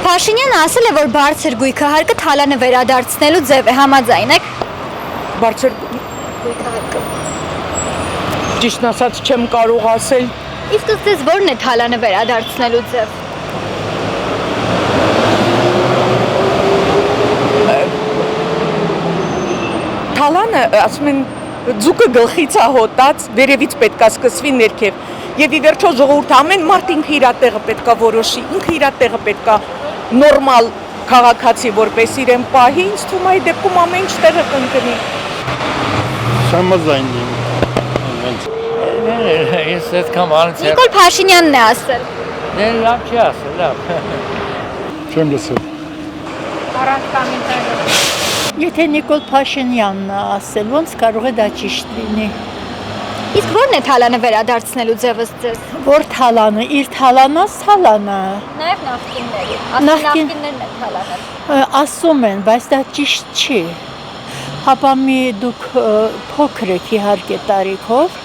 Փաշինյանը ասել է, որ բարձր գույքը հարկը թալանը վերադարձնելու ձև է, համաձայն եք։ Բարձր Գույքը հարկը։ ճիշտն ասած չեմ կարող ասել։ Իսկ ձեզ որն է թալանը վերադարձնելու ձև։ Թալանը, ասում են, ձուկը գլխից է հոտած, վերևից պետք է սկսվի ներքև։ Եվ ի վերջո ժողովուրդը ամեն մարդ ինքը իր տեղը պետք է որոշի, ինքը իր տեղը պետք է նորմալ քաղաքացի որպես իրեն պահի, ինձ թվում է այդ դեպքում ամեն ինչ տեղը կընկնի։ Համաձայն եմ։ Ես այդքան բան չեմ։ Նիկոլ Փաշինյանն է ասել։ Դե լավ չի ասել, լավ։ Չեմ լսել։ Առանց կոմենտարի։ Եթե Նիկոլ Փաշինյանն է ասել, ոնց կարող է դա ճիշտ լինի։ Իսկ որն է թալանը վերադարձնելու ձևը ձեզ։ Որ թալանը, իր թալանը, թալանը։ Նաև նախկինների։ Նախկին- Նախկիններն են թալանը։ Ասում են, բայց դա ճիշտ չի։ Հապա մի դուք փոքր եք իհարկե տարիքով,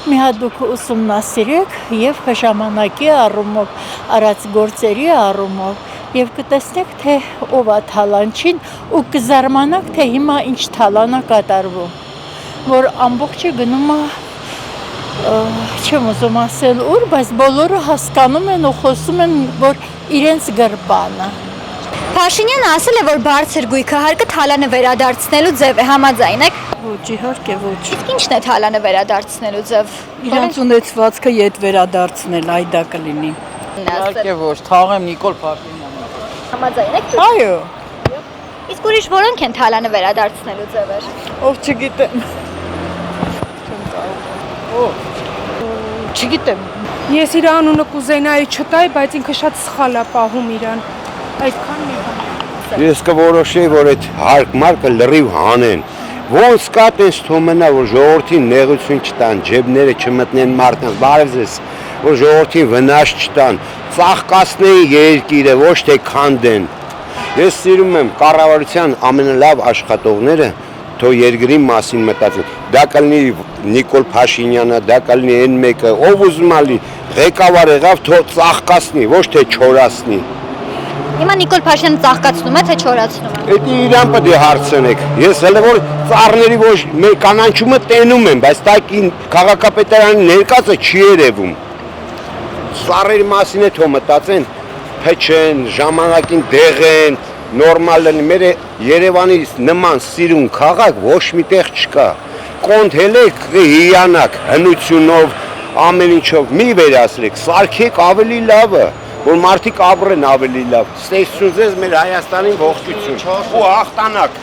մի հատ դուք ուսումնասիրեք եւ ժամանակի առումով, արած գործերի առումով եւ կտեսնեք, թե ով է թալանչին ու կզարմանաք, թե հիմա ինչ թալան է կատարվում, որ ամբողջը գնում է չեմ ուզում ասել ուր, բայց բոլորը հասկանում են ու խոսում են, որ իրենց գրպանը։ Փաշինյանը ասել է, որ բարձր գույքը հարկը թալանը վերադարձնելու ձև է, համաձայն եք։ Ոչ, իհարկե ոչ։ Իսկ ի՞նչն է թալանը վերադարձնելու ձև։ Իրանց ունեցվածքը ետ վերադարձնել, այ դա կլինի։ Իհարկե ոչ, թաղեմ Նիկոլ Փաշինյանին։ Համաձայն եք դուք։ Այո, Իսկ ուրիշ որոնք են թալանը վերադարձնելու ձևեր։ ով չգիտեմ։ Չգիտեմ։ Ես իր անունը կուզենայի չտայի, բայց ինքը շատ սխալ է պահում իրան։ Այդքան մի բան։ Ես կորոշեի, որ այդ հարկ-մարկը լրիվ հանեն։ Ոնց կա տես թոմենա, որ ժողովրդին նեղություն չտան, ջեբները չմտնեն մարդկանց, բարև ձեզ, որ ժողովրդին վնաս չտան, ծաղկացնեի երկիրը, ոչ թե քանդեն։ Ես սիրում եմ կառավարության ամենալավ աշխատողները, թող երկրի մասին մտածեն։ Դա կլինի Նիկոլ Փաշինյանը, դա կլինի այն մեկը, ով ուզում ալի, ղեկավար եղավ, թող ծաղկացնի, ոչ թե չորացնի։ Հիմա Նիկոլ Փաշինյանը ծաղկացնում է, թե չորացնում է։ Այդ իրան պետք է հարցնեք։ Ես հələ որ ծառների ոչ մեր կանանչումը տենում եմ, բայց տակին քաղաքապետարանի ներկածը չի երևում։ Ծառերի մասին է թող մտածեն, փչեն, ժամանակին դեղեն, նորմալ լինի։ Մեր Երևանի նման սիրուն քաղաք ոչ միտեղ չկա։ Կոնդ հելեք, հիանակ, հնությունով, ամեն ինչով մի վերացրեք, սարքեք ավելի լավը, որ մարդիկ ապրեն ավելի լավ։ Ստեսություն ձեզ մեր Հայաստանին ողջություն ու հաղթանակ։